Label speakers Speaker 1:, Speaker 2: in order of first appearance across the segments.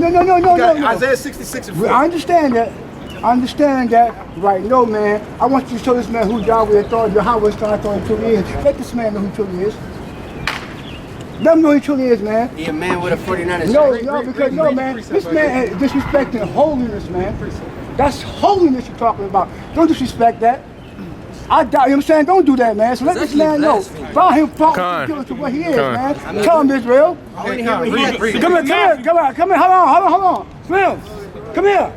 Speaker 1: No.
Speaker 2: Isaiah 66 and 4.
Speaker 1: I understand that. Right? No, man. I want you to show this man who Yahweh thought Yahweh thought he truly is. Let this man know who he truly is. Let him know who he truly is, man.
Speaker 3: He a man with a 49er.
Speaker 1: No, man. This man is disrespecting holiness, man. That's holiness you're talking about. Don't disrespect that. I doubt, you know what I'm saying? Don't do that, man. So let this man know. Follow him forward to what he is, man. Tell him, Israel. Come here. Hold on. Slim. Come here.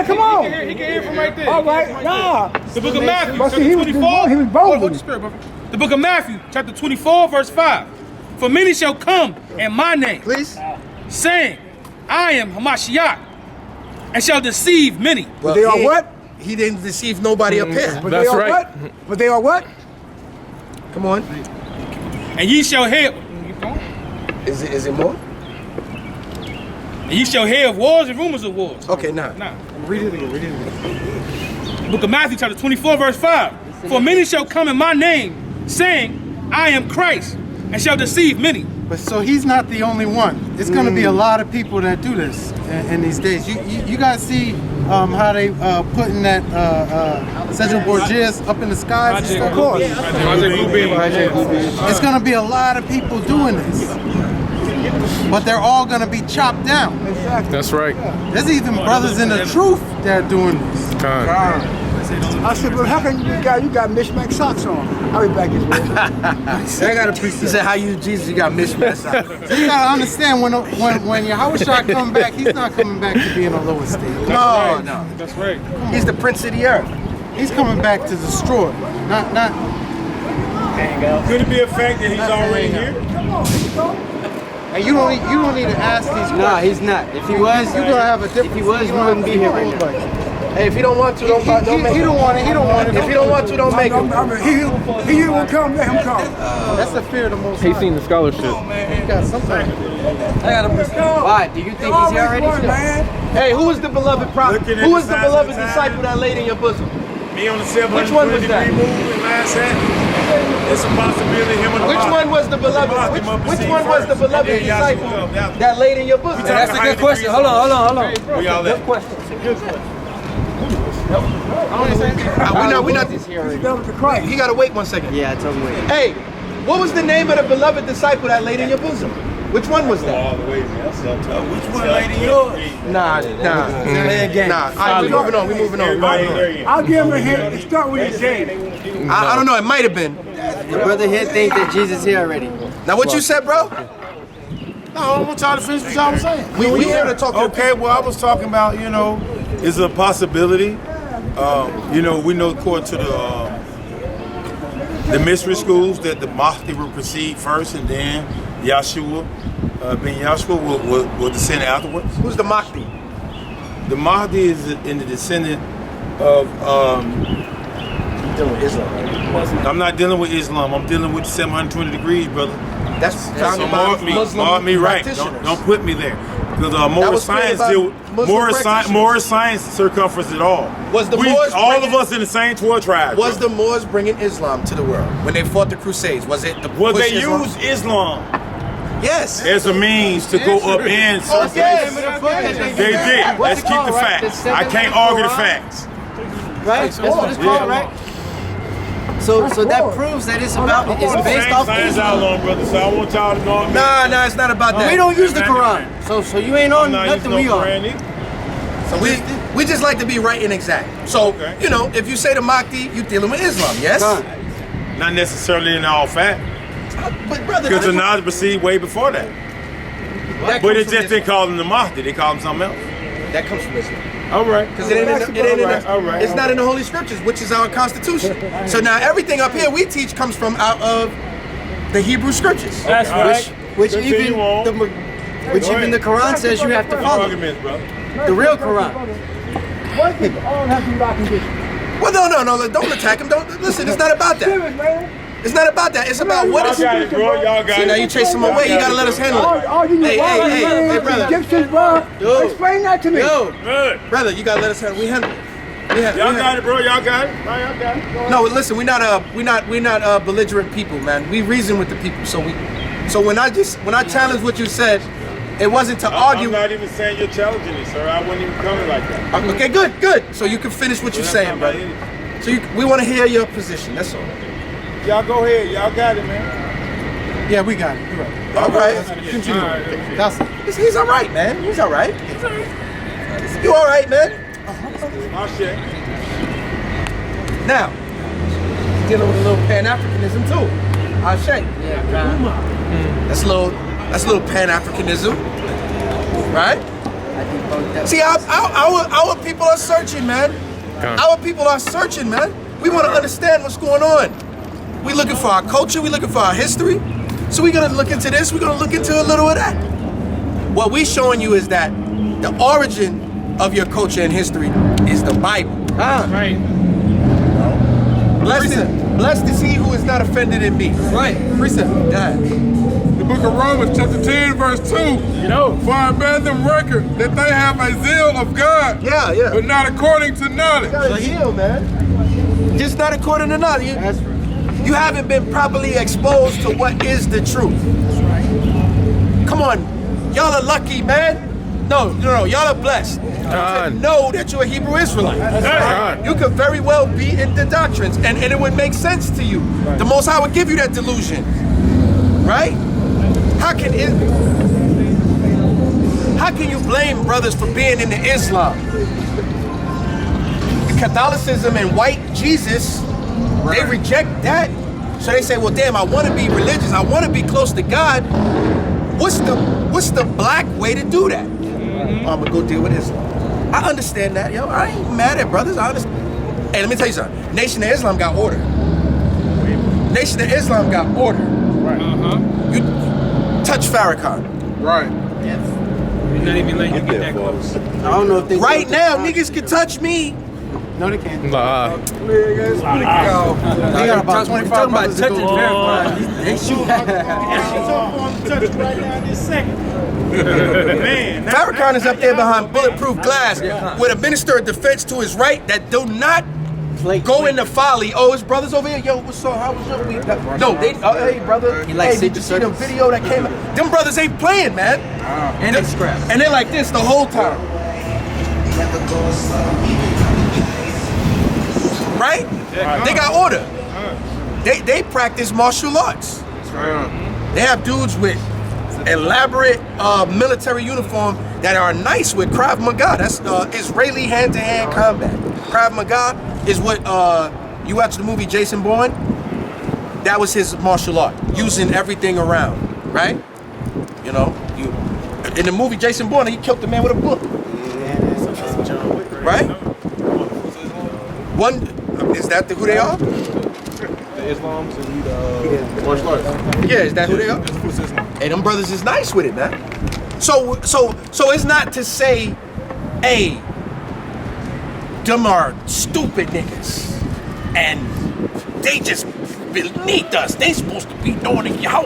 Speaker 1: Come on.
Speaker 4: He can hear from right there.
Speaker 1: All right, nah.
Speaker 4: The book of Matthew,
Speaker 1: But see,
Speaker 4: chapter 24.
Speaker 1: he was bold.
Speaker 4: The book of Matthew, chapter 24, verse 5. For many shall come in my name, saying, I am Hamashiach, and shall deceive many.
Speaker 1: But they are what?
Speaker 2: He didn't deceive nobody up here.
Speaker 1: But they are what? But they are what?
Speaker 2: Come on.
Speaker 4: And ye shall hear.
Speaker 2: Is it more?
Speaker 4: And ye shall hear of wars and rumors of wars.
Speaker 2: Okay, nah.
Speaker 1: Read it again.
Speaker 4: Book of Matthew, chapter 24, verse 5. For many shall come in my name, saying, I am Christ, and shall deceive many.
Speaker 5: But so he's not the only one. It's going to be a lot of people that do this in these days. You guys see how they putting that Cedric Borges up in the skies? Of course. It's going to be a lot of people doing this. But they're all going to be chopped down.
Speaker 1: Exactly.
Speaker 6: That's right.
Speaker 5: There's even brothers in the truth that are doing this.
Speaker 1: I said, well, how can you got mismatched socks on? I'll be back this way.
Speaker 2: I got a priest. He said, how you use Jesus? You got mismatched socks.
Speaker 5: So you got to understand, when Yahushua come back, he's not coming back to be in a lower state.
Speaker 2: No.
Speaker 4: That's right.
Speaker 2: He's the prince of the earth.
Speaker 5: He's coming back to destroy, not.
Speaker 7: Could it be a fact that he's already here?
Speaker 5: And you don't need to ask these questions.
Speaker 3: Nah, he's not. If he was,
Speaker 5: you're gonna have a different.
Speaker 3: If he was, we wouldn't be here right now.
Speaker 2: Hey, if he don't want to, don't make
Speaker 5: He don't want it.
Speaker 2: If he don't want to, don't make him.
Speaker 1: He will come, let him come.
Speaker 5: That's the fear of the Most High.
Speaker 6: He's seen the scholarship.
Speaker 5: You got something.
Speaker 3: Why? Do you think he's here already?
Speaker 2: Hey, who was the beloved prophet? Who was the beloved disciple that laid in your bosom?
Speaker 7: Me on the 720
Speaker 2: Which one was that?
Speaker 7: degree move in mindset. It's a possibility him and
Speaker 2: Which one was the beloved? Which one was the beloved disciple that laid in your bosom?
Speaker 3: That's a good question. Hold on.
Speaker 7: Where y'all at?
Speaker 2: Good question. We're not. He gotta wait 1 second.
Speaker 3: Yeah, I told him wait.
Speaker 2: Hey, what was the name of the beloved disciple that laid in your bosom? Which one was that?
Speaker 7: All the way, man. Which one laid in yours?
Speaker 2: Nah. All right, we're moving on.
Speaker 1: I'll give him a hint. It start with his name.
Speaker 2: I don't know. It might have been.
Speaker 3: The brother here think that Jesus here already.
Speaker 2: Now, what you said, bro?
Speaker 7: No, I want y'all to finish what y'all was saying.
Speaker 2: We here to talk.
Speaker 7: Okay, well, I was talking about, is a possibility. We know according to the mystery schools that the Mahdi will proceed first, and then Yahshua, Ben Yahshua will descend afterwards.
Speaker 2: Who's the Mahdi?
Speaker 7: The Mahdi is in the descendant of.
Speaker 2: Dealing with Islam.
Speaker 7: I'm not dealing with Islam. I'm dealing with 720 degrees, brother.
Speaker 2: That's
Speaker 7: So mark me right. Don't put me there. Because more science circumference at all. All of us in the same 12 tribes.
Speaker 2: Was the Moors bringing Islam to the world when they fought the Crusades? Was it the?
Speaker 7: Well, they used Islam
Speaker 2: Yes.
Speaker 7: as a means to go up in.
Speaker 2: Yes.
Speaker 7: They did. Let's keep the facts. I can't argue the facts.
Speaker 3: Right? That's what it's called, right? So that proves that it's based off
Speaker 7: Science
Speaker 3: Islam.
Speaker 7: out long, brother. So I want y'all to know.
Speaker 2: Nah, it's not about that.
Speaker 3: We don't use the Quran. So you ain't on nothing we are.
Speaker 2: So we just like to be right and exact. So, if you say the Mahdi, you dealing with Islam, yes?
Speaker 7: Not necessarily in all fact.
Speaker 2: But brother,
Speaker 7: Because the Nazi proceeded way before that. But they just didn't call him the Mahdi. They called him something else.
Speaker 2: That comes from Islam.
Speaker 7: All right.
Speaker 2: Because it's not in the Holy Scriptures, which is our Constitution. So now everything up here we teach comes from out of the Hebrew Scriptures.
Speaker 4: That's right.
Speaker 3: Which even the Quran says you have to follow.
Speaker 7: Arguments, bro.
Speaker 3: The real Quran.
Speaker 1: Why does it all have to be about condition?
Speaker 2: Well, no, don't attack him. Don't listen. It's not about that.
Speaker 1: Serious, man.
Speaker 2: It's not about that. It's about what is.
Speaker 7: Y'all got it, bro. Y'all got
Speaker 2: See,
Speaker 7: it.
Speaker 2: now you chase him away. You gotta let us handle it. Hey, brother.
Speaker 1: Egyptians, bro.
Speaker 2: Yo.
Speaker 1: Explain that to me.
Speaker 7: Good.
Speaker 2: Brother, you gotta let us handle it. We handle it.
Speaker 7: Y'all got it, bro. Y'all got it. Y'all got it.
Speaker 2: No, listen. We're not belligerent people, man. We reason with the people. So when I challenge what you said, It wasn't to argue.
Speaker 7: I'm not even saying you're challenging me, sir. I wouldn't even come like that.
Speaker 2: Okay, good. So you can finish what you're saying, brother. So we want to hear your position. That's all.
Speaker 7: Y'all go ahead. Y'all got it, man.
Speaker 5: Yeah, we got it. You're right.
Speaker 2: All right.
Speaker 5: Continue. That's it.
Speaker 2: He's all right, man. He's all right. You all right, man?
Speaker 7: I'll share.
Speaker 2: Now, dealing with a little Pan-Africanism too. I'll shake. That's a little Pan-Africanism, right? See, our people are searching, man. Our people are searching, man. We want to understand what's going on. We're looking for our culture. We're looking for our history. So we're gonna look into this. We're gonna look into a little of that. What we're showing you is that the origin of your culture and history is the Bible.
Speaker 4: Right.
Speaker 2: Blessed is he who is not offended in me. Right. Precept. God.
Speaker 6: The book of Romans, chapter 10, verse 2.
Speaker 4: You know.
Speaker 6: For I bear them record that they have a zeal of God,
Speaker 2: Yeah.
Speaker 6: but not according to knowledge.
Speaker 2: Got a deal, man. Just not according to knowledge. You haven't been properly exposed to what is the truth. Come on, y'all are lucky, man. No, y'all are blessed. To know that you're a Hebrew Israelite. You could very well be in the doctrines, and it would make sense to you. The Most High would give you that delusion, right? How can you blame brothers for being into Islam? Catholicism and white Jesus, they reject that. So they say, well, damn, I want to be religious. I want to be close to God. What's the black way to do that? I'm gonna go deal with Islam. I understand that, yo. I ain't mad at brothers. I understand. Hey, let me tell you something. Nation of Islam got order. Nation of Islam got order.
Speaker 6: Right.
Speaker 2: You touch Farrakhan.
Speaker 6: Right.
Speaker 4: Yes. We're not even letting you get that close.
Speaker 3: I don't know if they
Speaker 2: Right now, niggas can touch me.
Speaker 5: No, they can't.
Speaker 6: Nah.
Speaker 5: They got about 25 brothers to go.
Speaker 3: They shoot.
Speaker 2: Farrakhan is up there behind bulletproof glass with a minister of defense to his right that do not go into folly. Oh, his brother's over here. Yo, what's up? How was your week? No, they. Hey, brother. Hey, did you see the video that came out? Them brothers ain't playing, man.
Speaker 3: And they scrap.
Speaker 2: And they're like this the whole time. Right? They got order. They practice martial arts. They have dudes with elaborate military uniform that are nice with Krav Maga. That's Israeli hand-to-hand combat. Krav Maga is what you watch the movie Jason Bourne. That was his martial art, using everything around, right? You know, in the movie Jason Bourne, he killed the man with a book. Right? One is that who they are?
Speaker 7: The Islams and the martial arts.
Speaker 2: Yeah, is that who they are? Hey, them brothers is nice with it, man. So it's not to say, hey, them are stupid niggas, and they just beneath us. They supposed to be doing it. Yo,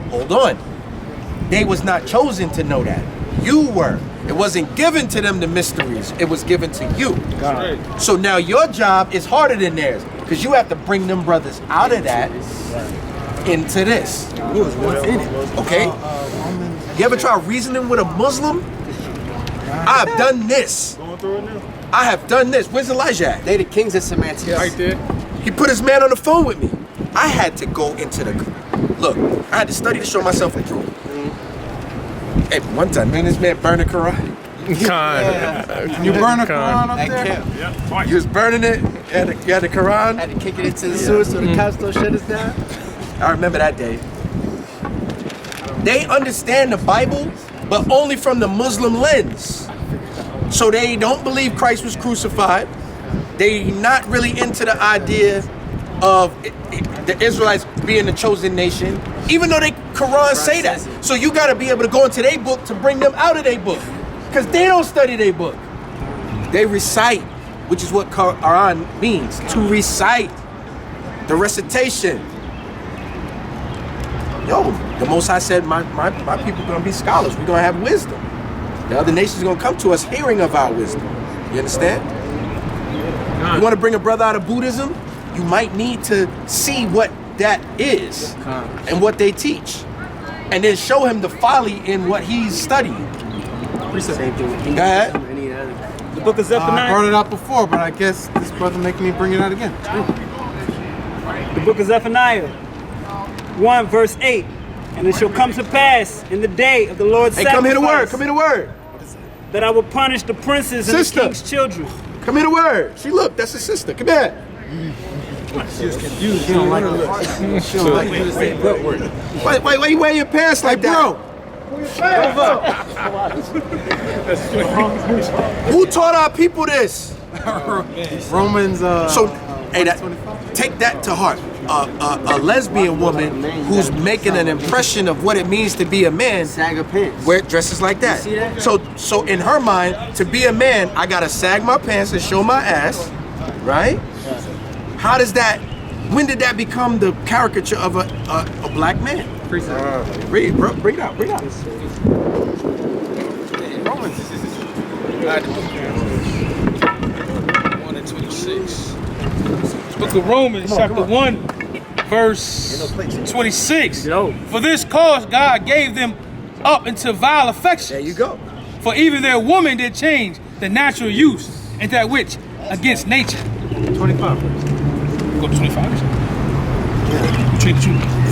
Speaker 2: hold on. They was not chosen to know that. You were. It wasn't given to them the mysteries. It was given to you. So now your job is harder than theirs because you have to bring them brothers out of that into this. What's in it? Okay. You ever try reasoning with a Muslim? I have done this. I have done this. Where's Elijah at?
Speaker 3: They the kings of semantics.
Speaker 6: Right there.
Speaker 2: He put his man on the phone with me. I had to go into the look. I had to study to show myself the truth. Hey, one time, man, this man burned the Quran.
Speaker 5: You burn a Quran up there?
Speaker 2: You was burning it. You had the Quran.
Speaker 3: Had to kick it into the sewer so the cops don't shut us down.
Speaker 2: I remember that day. They understand the Bible, but only from the Muslim lens. So they don't believe Christ was crucified. They not really into the idea of the Israelites being the chosen nation, even though they Quran say that. So you got to be able to go into their book to bring them out of their book, because they don't study their book. They recite, which is what Quran means, to recite, the recitation. Yo, the Most High said, my people gonna be scholars. We're gonna have wisdom. The other nations gonna come to us hearing of our wisdom. You understand? You want to bring a brother out of Buddhism? You might need to see what that is and what they teach. and then show him the folly in what he's studying.
Speaker 3: Same thing with
Speaker 2: Go ahead.
Speaker 3: any other.
Speaker 8: The book of
Speaker 5: I
Speaker 8: Zephaniah.
Speaker 5: brought it out before, but I guess this brother making me bring it out again.
Speaker 8: The book of Zephaniah 1 verse 8. And it shall come to pass in the day of the Lord's
Speaker 2: Hey,
Speaker 8: sacrifice.
Speaker 2: come here the word. Come here the word.
Speaker 8: That I will punish the princes and
Speaker 2: Sister.
Speaker 8: the king's children.
Speaker 2: Come here the word. See, look, that's a sister. Come here.
Speaker 5: She don't like it. She don't like you to say but word.
Speaker 2: Why you wear your pants like that?
Speaker 5: Bro,
Speaker 2: Who taught our people this?
Speaker 5: Romans.
Speaker 2: So, hey, take that to heart. A lesbian woman who's making an impression of what it means to be a man
Speaker 3: Sag of pants.
Speaker 2: wear dresses like that.
Speaker 3: You see that?
Speaker 2: So in her mind, to be a man, I gotta sag my pants and show my ass, right? How does that? When did that become the caricature of a black man? Read, bro. Bring it out. Bring it out.
Speaker 4: Romans. 1 and 26. Book of Romans, chapter 1, verse 26. For this cause God gave them up into vile affection.
Speaker 2: There you go.
Speaker 4: For even their woman did change the natural use and that which against nature.
Speaker 5: 25.
Speaker 4: Go to 25.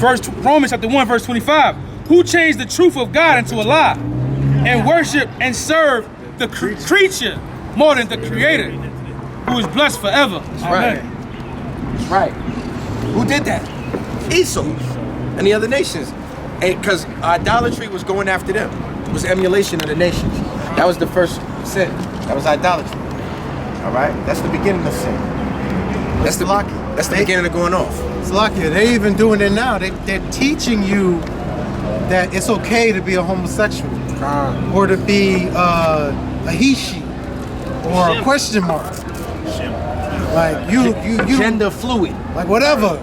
Speaker 4: First Romans chapter 1, verse 25. Who changed the truth of God into a lie and worship and serve the creature more than the creator, who is blessed forever.
Speaker 2: That's right. That's right. Who did that? Esau and the other nations. Because idolatry was going after them. It was emulation of the nations. That was the first sin. That was idolatry. All right? That's the beginning of sin. That's the beginning of going off.
Speaker 5: Salakia, they're even doing it now. They're teaching you that it's okay to be a homosexual or to be a he, she, or a question mark. Like you
Speaker 2: Gender fluid.
Speaker 5: like whatever.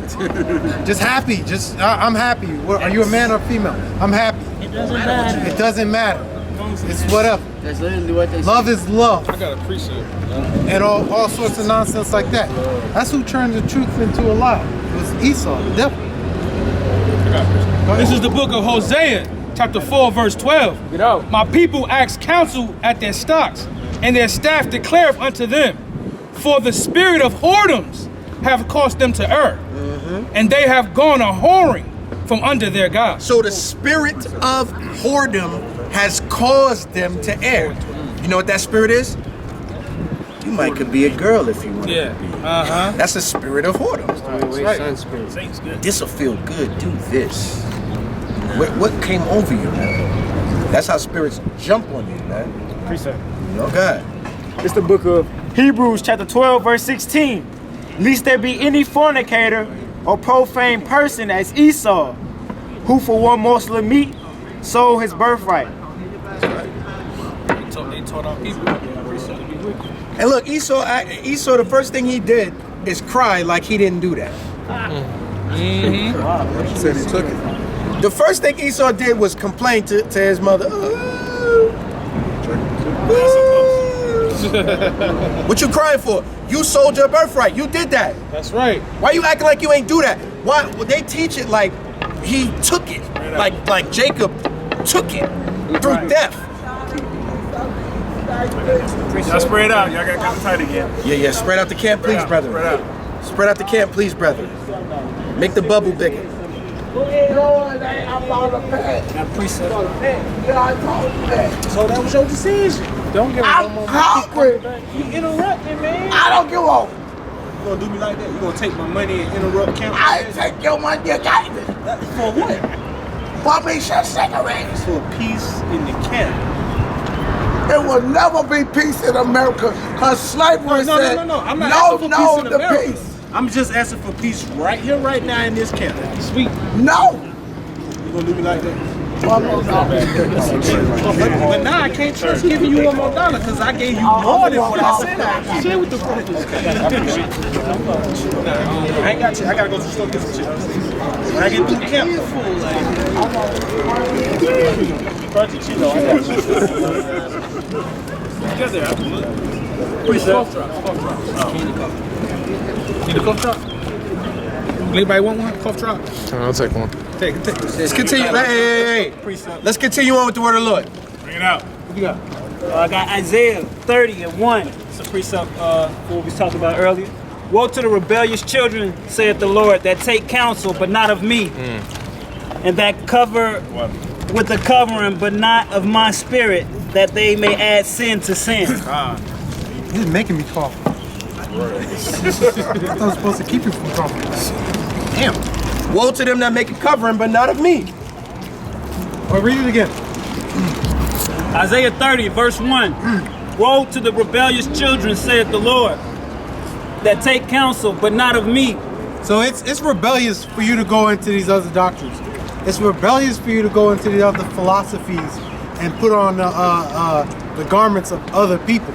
Speaker 5: Just happy. I'm happy. Are you a man or female? I'm happy.
Speaker 8: It doesn't matter.
Speaker 5: It doesn't matter. It's whatever.
Speaker 3: That's literally what they
Speaker 5: Love is love.
Speaker 4: I got a precept.
Speaker 5: And all sorts of nonsense like that. That's who turned the truth into a lie. It was Esau, the devil.
Speaker 4: This is the book of Hosea, chapter 4, verse 12. My people ask counsel at their stocks, and their staff declareth unto them, for the spirit of whoredoms have caused them to err, and they have gone a whoring from under their God.
Speaker 2: So the spirit of whoredom has caused them to err. You know what that spirit is? You might could be a girl if you want.
Speaker 4: Yeah.
Speaker 2: That's a spirit of whoredom.
Speaker 3: right.
Speaker 2: This'll feel good. Do this. What came over you, man? That's how spirits jump on you, man.
Speaker 8: Precept.
Speaker 2: No God.
Speaker 8: It's the book of Hebrews chapter 12 verse 16. Lest there be any fornicator or profane person as Esau, who for one morsel of meat sold his birthright.
Speaker 4: They taught our people.
Speaker 2: And look, Esau, the first thing he did is cry like he didn't do that.
Speaker 6: Said he took it.
Speaker 2: The first thing Esau did was complain to his mother. What you crying for? You sold your birthright. You did that.
Speaker 4: That's right.
Speaker 2: Why you acting like you ain't do that? Why? Well, they teach it like he took it, like Jacob took it through death.
Speaker 8: Y'all spread out. Y'all got kind of tight again.
Speaker 2: Yeah. Spread out the camp, please, brother. Spread out the camp, please, brother. Make the bubble bigger.
Speaker 8: So that was your decision. Don't give a You interrupting, man.
Speaker 1: I don't give a.
Speaker 8: You gonna do me like that? You gonna take my money and interrupt camp?
Speaker 1: I ain't take your money, you got it.
Speaker 8: For what?
Speaker 1: For me, shut cigarettes.
Speaker 8: For peace in the camp.
Speaker 1: It will never be peace in America. Cause slavery said,
Speaker 8: No. I'm not asking for peace in
Speaker 1: to
Speaker 8: America.
Speaker 1: peace.
Speaker 8: I'm just asking for peace right here, right now in this camp. Sweet.
Speaker 1: No.
Speaker 8: You gonna do me like that?
Speaker 1: Well, no.
Speaker 8: But now I can't trust giving you $1 more because I gave you more than what I said I gave. Share with the brothers. I ain't got you. I gotta go to the store and get some shit. When I get through the camp. Crunchy Cheeto, I got you. Where's that? Need a cough drop?
Speaker 4: Anybody want one? Cough drop.
Speaker 9: I'll take one.
Speaker 4: Take.
Speaker 2: Let's continue. Hey. Let's continue on with the word of the Lord.
Speaker 4: Bring it out.
Speaker 1: What you got?
Speaker 8: I got Isaiah 30:1. It's a precept for what we talked about earlier. Woe to the rebellious children, saith the Lord, that take counsel, but not of me, and that cover with the covering, but not of my spirit, that they may add sin to sin.
Speaker 5: He's making me cough. I thought I was supposed to keep you from coughing.
Speaker 2: Damn. Woe to them that make a covering, but not of me.
Speaker 5: Well, read it again.
Speaker 8: Isaiah 30:1. Woe to the rebellious children, saith the Lord, that take counsel, but not of me.
Speaker 5: So it's rebellious for you to go into these other doctrines. It's rebellious for you to go into the other philosophies and put on the garments of other people.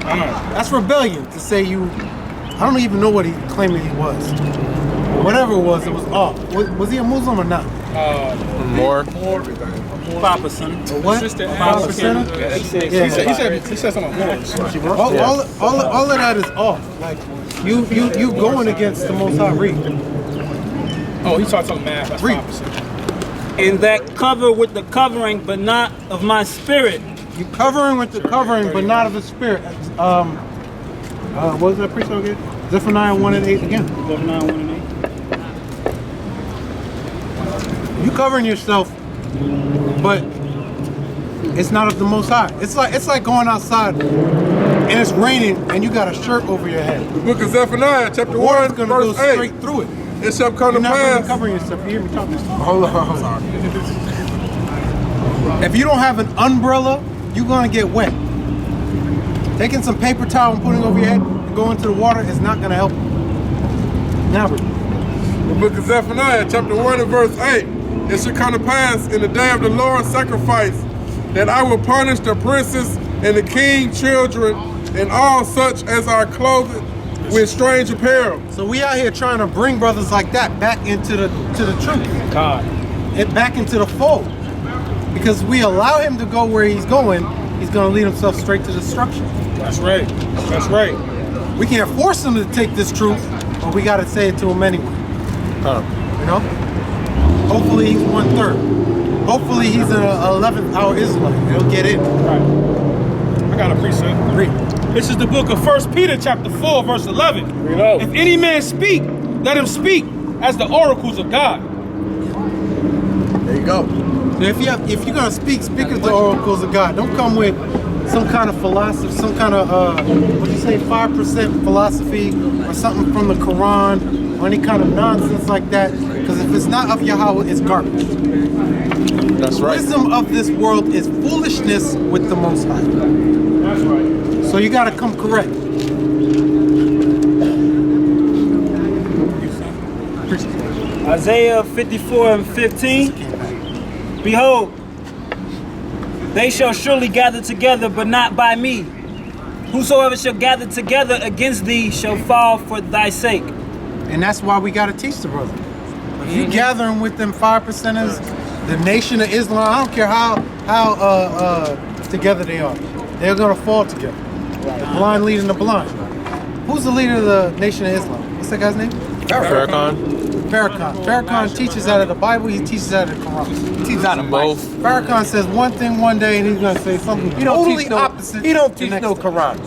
Speaker 5: That's rebellion to say you. I don't even know what he claimed he was. Whatever it was off. Was he a Muslim or not?
Speaker 9: More.
Speaker 8: 5%.
Speaker 5: What? 5%?
Speaker 4: He said something more.
Speaker 5: All of that is off. Like you going against the Most High. Read.
Speaker 4: Oh, he started talking math. That's
Speaker 5: Read.
Speaker 4: 5%.
Speaker 8: And that cover with the covering, but not of my spirit.
Speaker 5: You covering with the covering, but not of the spirit. What was that precept again? Zephaniah 1:8 again.
Speaker 8: Zephaniah 1:8.
Speaker 5: You covering yourself, but it's not of the Most High. It's like going outside and it's raining and you got a shirt over your head.
Speaker 6: The book of Zephaniah, chapter
Speaker 5: The water's
Speaker 6: 1,
Speaker 5: gonna go
Speaker 6: verse 8.
Speaker 5: straight through it.
Speaker 6: It shall come
Speaker 5: You're
Speaker 6: to
Speaker 5: not gonna be
Speaker 6: pass.
Speaker 5: covering yourself. You hear me talking?
Speaker 2: Hold on.
Speaker 5: If you don't have an umbrella, you're gonna get wet. Taking some paper towel and putting it over your head and going into the water is not gonna help you. Now,
Speaker 6: The book of Zephaniah, chapter 1 and verse 8. It shall come to pass in the day of the Lord's sacrifice that I will punish the princes and the king's children and all such as are clothed with strange apparel.
Speaker 5: so we out here trying to bring brothers like that back into the truth. Back into the fold. Because we allow him to go where he's going to lead himself straight to destruction.
Speaker 4: That's right. That's right.
Speaker 5: We can't force him to take this truth, but we got to say it to him anyway. You know? Hopefully he's 1/3. Hopefully he's an 11th hour Israelite. He'll get in.
Speaker 4: Right. I got a precept.
Speaker 5: Read.
Speaker 4: This is the book of 1 Peter chapter 4, verse 11. If any man speak, let him speak as the oracles of God.
Speaker 2: There you go.
Speaker 5: So if you're gonna speak as the oracles of God. Don't come with some kind of philosophy, some kind of 5% philosophy or something from the Quran or any kind of nonsense like that. Because if it's not of Yahweh, it's garbage.
Speaker 9: That's right.
Speaker 5: Wisdom of this world is foolishness with the Most High.
Speaker 4: That's right.
Speaker 5: So you gotta come correct.
Speaker 8: Isaiah 54:15. Behold, they shall surely gather together, but not by me. Whosoever shall gather together against thee shall fall for thy sake.
Speaker 5: And that's why we gotta teach the brother. If you gathering with them 5%ers, the Nation of Islam, I don't care how together they are, they're gonna fall together. The blind leading the blind. Who's the leader of the Nation of Islam? What's that guy's name?
Speaker 9: Farrakhan.
Speaker 5: Farrakhan teaches out of the Bible, he teaches out of the Quran.
Speaker 2: He teaches out of both.
Speaker 5: Farrakhan says one thing one day and he's gonna say something totally opposite.
Speaker 2: He don't
Speaker 5: the
Speaker 2: teach
Speaker 5: next
Speaker 2: no
Speaker 5: day.
Speaker 2: Quran.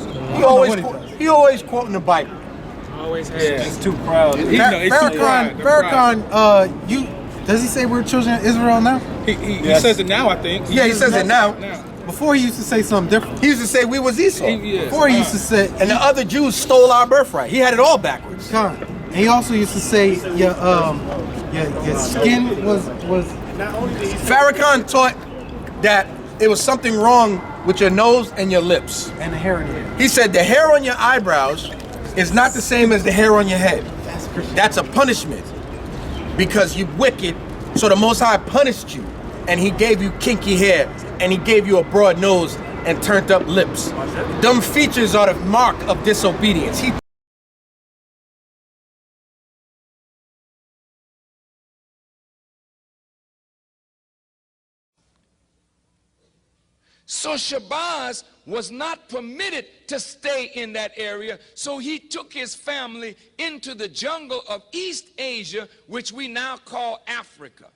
Speaker 5: what he
Speaker 2: He always quoting the Bible.
Speaker 4: Always has.
Speaker 8: It's too proud.
Speaker 5: Farrakhan, does he say we're children of Israel now?
Speaker 4: He says it now, I think.
Speaker 2: Yeah, he says it now.
Speaker 5: Before he used to say something different.
Speaker 2: He used to say we was Esau.
Speaker 5: Before he used to say,
Speaker 2: And the other Jews stole our birthright. He had it all backwards.
Speaker 5: and he also used to say your skin was.
Speaker 2: Farrakhan taught that it was something wrong with your nose and your lips.
Speaker 5: And the hair in your head.
Speaker 2: He said the hair on your eyebrows is not the same as the hair on your head. That's a punishment because you wicked. So the Most High punished you, and He gave you kinky hair, and He gave you a broad nose and turned up lips. Them features are the mark of disobedience.
Speaker 10: So Shabazz was not permitted to stay in that area, so he took his family into the jungle of East Asia, which we now call Africa,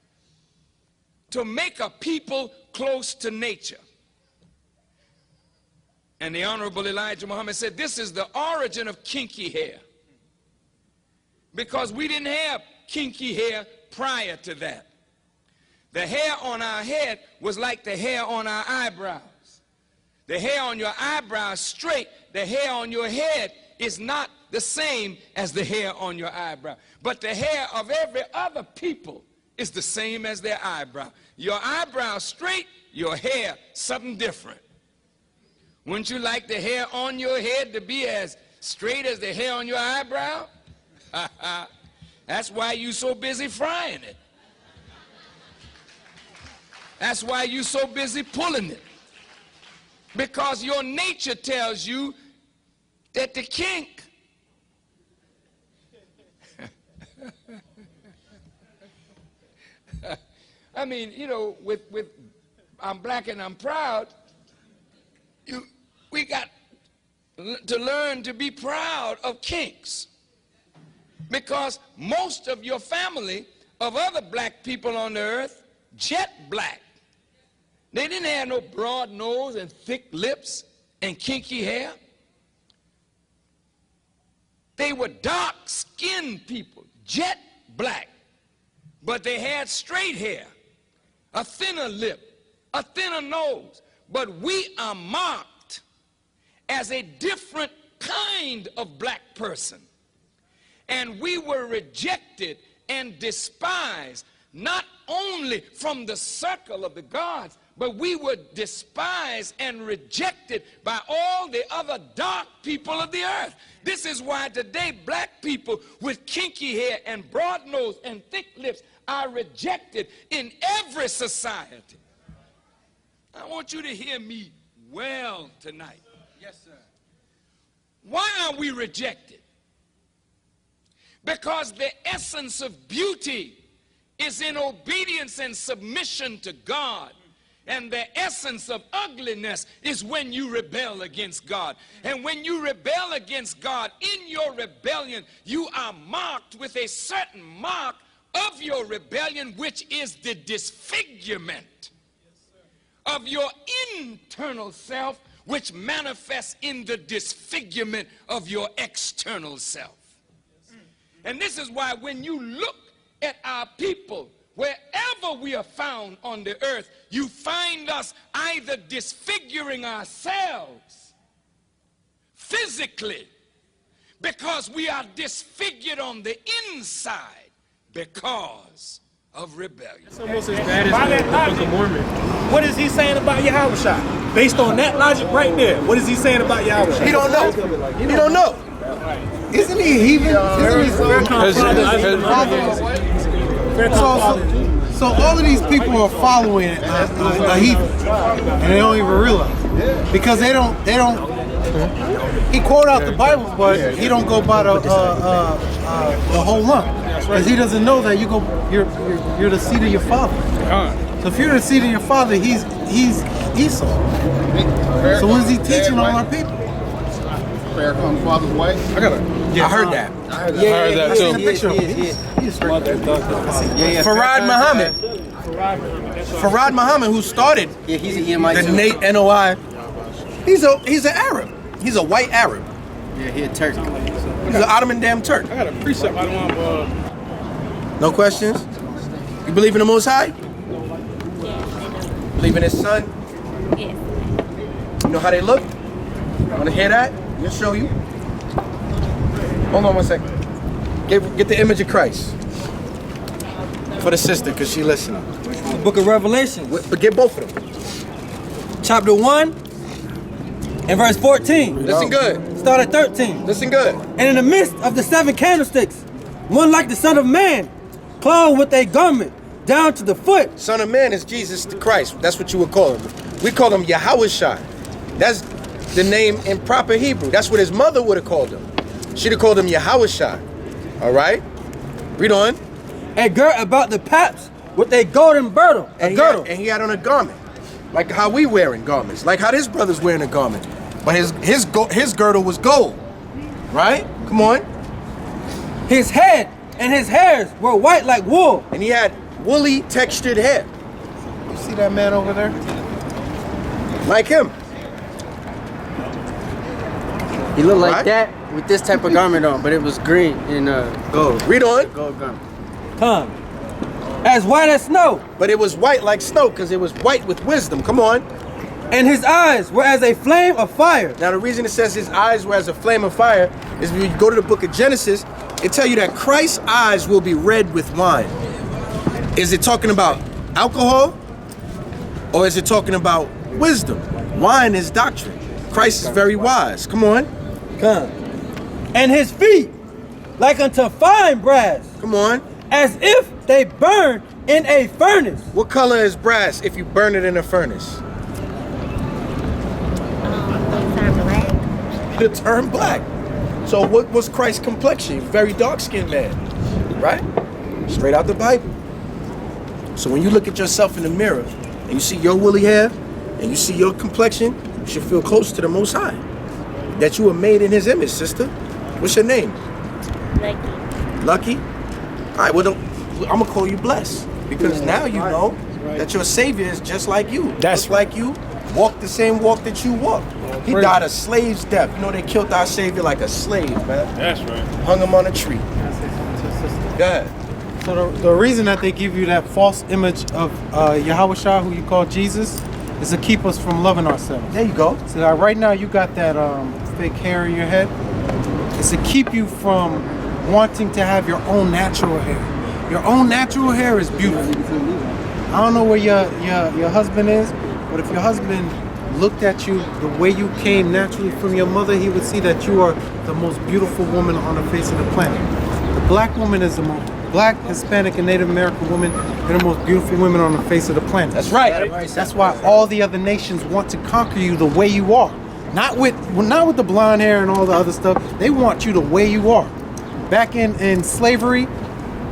Speaker 10: to make a people close to nature. And the Honorable Elijah Muhammad said, this is the origin of kinky hair, because we didn't have kinky hair prior to that. The hair on our head was like the hair on our eyebrows. The hair on your eyebrows straight, the hair on your head is not the same as the hair on your eyebrow. But the hair of every other people is the same as their eyebrow. Your eyebrow straight, your hair something different. Wouldn't you like the hair on your head to be as straight as the hair on your eyebrow? That's why you so busy frying it. That's why you so busy pulling it. Because your nature tells you that the kink I mean, you know, with I'm black and I'm proud, we got to learn to be proud of kinks. Because most of your family of other black people on the earth, jet black. They didn't have no broad nose and thick lips and kinky hair. They were dark-skinned people, jet black. But they had straight hair, a thinner lip, a thinner nose. But we are marked as a different kind of black person. And we were rejected and despised, not only from the circle of the gods, but we were despised and rejected by all the other dark people of the earth. This is why today black people with kinky hair and broad nose and thick lips are rejected in every society. I want you to hear me well tonight. Yes, sir. Why are we rejected? Because the essence of beauty is in obedience and submission to God. And the essence of ugliness is when you rebel against God. And when you rebel against God, in your rebellion, you are marked with a certain mark of your rebellion, which is the disfigurement of your internal self, which manifests in the disfigurement of your external self. And this is why when you look at our people, wherever we are found on the earth, you find us either disfiguring ourselves physically because we are disfigured on the inside because of rebellion.
Speaker 11: It's almost as bad as the Book of Mormon. What is he saying about Yahushua? Based on that logic right there, what is he saying about Yahushua?
Speaker 2: He don't know. He don't know.
Speaker 5: Isn't he heathen? So all of these people are following a heathen, and they don't even realize because they don't. He quote out the Bible, but he don't go by the whole lump, because he doesn't know that you're the seed of your father. So if you're the seed of your father, he's Esau. So what is he teaching all our people?
Speaker 12: Fair comes father's way.
Speaker 2: I heard that.
Speaker 9: I heard that too.
Speaker 2: Farad Muhammad. Farad Muhammad, who started the NOI, he's an Arab. He's a white Arab.
Speaker 3: Yeah, he's a Turk.
Speaker 2: He's an Ottoman damn Turk.
Speaker 11: I got a precept I don't want.
Speaker 2: No questions? You believe in the Most High? Believe in His Son?
Speaker 13: Yes.
Speaker 2: You know how they look? Want to hear that? I'll show you. Hold on one second. Get the image of Christ for the sister, because she listening.
Speaker 14: The book of Revelation.
Speaker 2: But get both of them.
Speaker 14: Chapter 1 and verse 14.
Speaker 2: Listen good.
Speaker 14: Start at 13.
Speaker 2: Listen good.
Speaker 14: And in the midst of the 7 candlesticks, one like the Son of Man, clothed with a garment down to the foot.
Speaker 2: Son of Man is Jesus the Christ. That's what you would call him. We call him Yahushua. That's the name in proper Hebrew. That's what his mother would have called him. She'd have called him Yahushua. All right? Read on.
Speaker 14: And girt about the paps with a golden girdle.
Speaker 2: And he had on a garment. like how we wearing garments, like how this brother's wearing a garment, but his girdle was gold, right? Come on.
Speaker 14: His head and his hairs were white like wool.
Speaker 2: And he had woolly textured hair.
Speaker 5: You see that man over there?
Speaker 2: Like him.
Speaker 3: He looked like
Speaker 2: Right?
Speaker 3: that with this type of garment on, but it was green and gold.
Speaker 2: Read on.
Speaker 3: Gold garment.
Speaker 14: Come. As white as snow.
Speaker 2: But it was white like snow because it was white with wisdom. Come on.
Speaker 14: And his eyes were as a flame of fire.
Speaker 2: Now the reason it says his eyes were as a flame of fire is when you go to the book of Genesis, it tell you that Christ's eyes will be red with wine. Is it talking about alcohol? Or is it talking about wisdom? Wine is doctrine. Christ is very wise. Come on.
Speaker 14: Come. And his feet like unto fine brass.
Speaker 2: Come on.
Speaker 14: As if they burned in a furnace.
Speaker 2: What color is brass if you burn it in a furnace? The term black. So what was Christ's complexion? Very dark-skinned man, right? Straight out the Bible. So when you look at yourself in the mirror and you see your woolly hair and you see your complexion, you should feel close to the Most High. That you were made in His image, sister. What's your name?
Speaker 13: Lucky.
Speaker 2: Lucky? All right, well, I'm gonna call you blessed because now you know that your Savior is just like you. That's like you. Walk the same walk that you walk. He died a slave's death. You know they killed our Savior like a slave, man.
Speaker 11: That's right.
Speaker 2: Hung him on a tree. Go ahead.
Speaker 5: So the reason that they give you that false image of Yahushua, who you call Jesus, is to keep us from loving ourselves.
Speaker 2: There you go.
Speaker 5: So right now you got that fake hair in your head. It's to keep you from wanting to have your own natural hair. Your own natural hair is beautiful. I don't know where your husband is, but if your husband looked at you the way you came naturally from your mother, he would see that you are the most beautiful woman on the face of the planet. The black woman is the most black, Hispanic, and Native American women are the most beautiful women on the face of the planet.
Speaker 2: That's right.
Speaker 5: That's why all the other nations want to conquer you the way you are. Not with the blonde hair and all the other stuff. They want you the way you are. Back in slavery,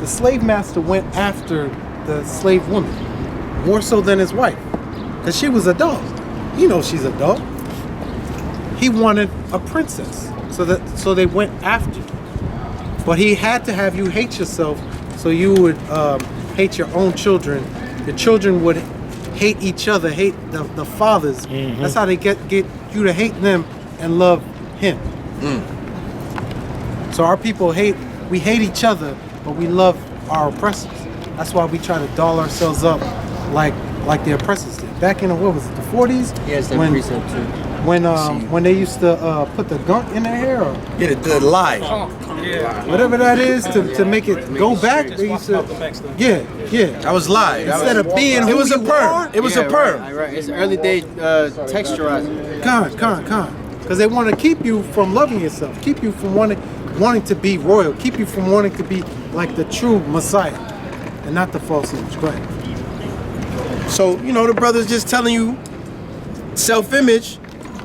Speaker 5: the slave master went after the slave woman more so than his wife, because she was a dog. You know she's a dog. He wanted a princess, so they went after you. But he had to have you hate yourself, so you would hate your own children. Your children would hate each other, hate the fathers. Mm-hmm. That's how they get you to hate them and love him. So our people hate each other, but we love our oppressors. That's why we try to doll ourselves up like the oppressors did. Back in what was it, the 40s?
Speaker 3: Yes, that precept too.
Speaker 5: When they used to put the gunk in their hair, or
Speaker 2: the lie,
Speaker 5: whatever that is, to make it go back, they used to, yeah.
Speaker 2: That was lie.
Speaker 5: Instead of being who
Speaker 2: it was a
Speaker 5: you
Speaker 2: perm.
Speaker 5: are,
Speaker 2: It was a perm.
Speaker 3: Right. It's early day texturizing.
Speaker 5: Con. Because they want to keep you from loving yourself, keep you from wanting to be royal, keep you from wanting to be like the true Messiah, and not the false image. Go ahead.
Speaker 2: So the brother's just telling you, self-image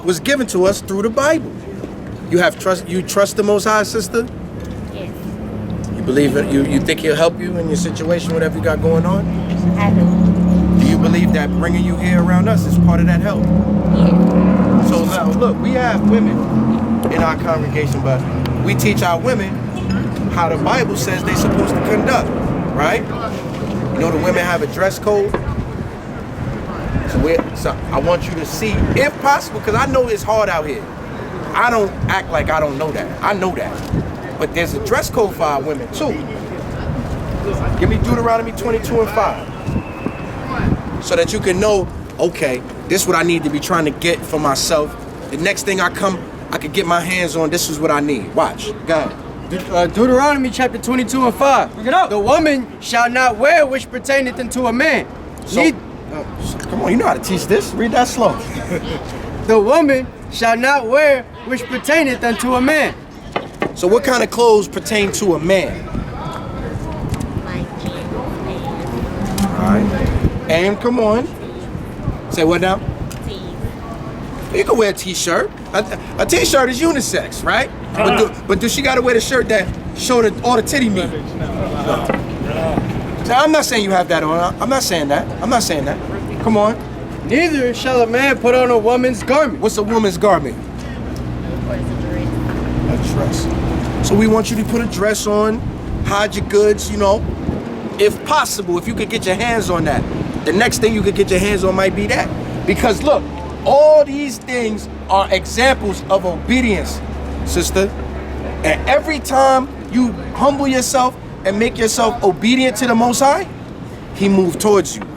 Speaker 2: was given to us through the Bible. You trust the Most High, sister?
Speaker 13: Yes.
Speaker 2: You believe it? You think He'll help you in your situation, whatever you got going on?
Speaker 13: I do.
Speaker 2: Do you believe that bringing you here around us is part of that help?
Speaker 13: Yes.
Speaker 2: So now, look, we have women in our congregation, but we teach our women how the Bible says they're supposed to conduct, right? The women have a dress code. So I want you to see, if possible, because I know it's hard out here. I don't act like I don't know that. I know that. But there's a dress code for our women too. Give me Deuteronomy 22 and 5. So that you can know, okay, this is what I need to be trying to get for myself. The next thing I could get my hands on, this is what I need. Watch. Go ahead.
Speaker 3: Deuteronomy chapter 22 and 5. Bring it up. The woman shall not wear which pertaineth unto a man.
Speaker 2: Come on, you know how to teach this. Read that slow.
Speaker 3: The woman shall not wear which pertaineth unto a man.
Speaker 2: So what kind of clothes pertain to a man? Alright. And come on. Say what now? You can wear a t-shirt. A t-shirt is unisex, right? But do she gotta wear the shirt that show all the titty meat? No. I'm not saying you have that on. I'm not saying that. Come on.
Speaker 3: Neither shall a man put on a woman's garment.
Speaker 2: What's a woman's garment? A dress. So we want you to put a dress on, hide your goods, you know. If possible, if you could get your hands on that. The next thing you could get your hands on might be that. Because look, all these things are examples of obedience, sister. And every time you humble yourself and make yourself obedient to the Most High, He moves towards you.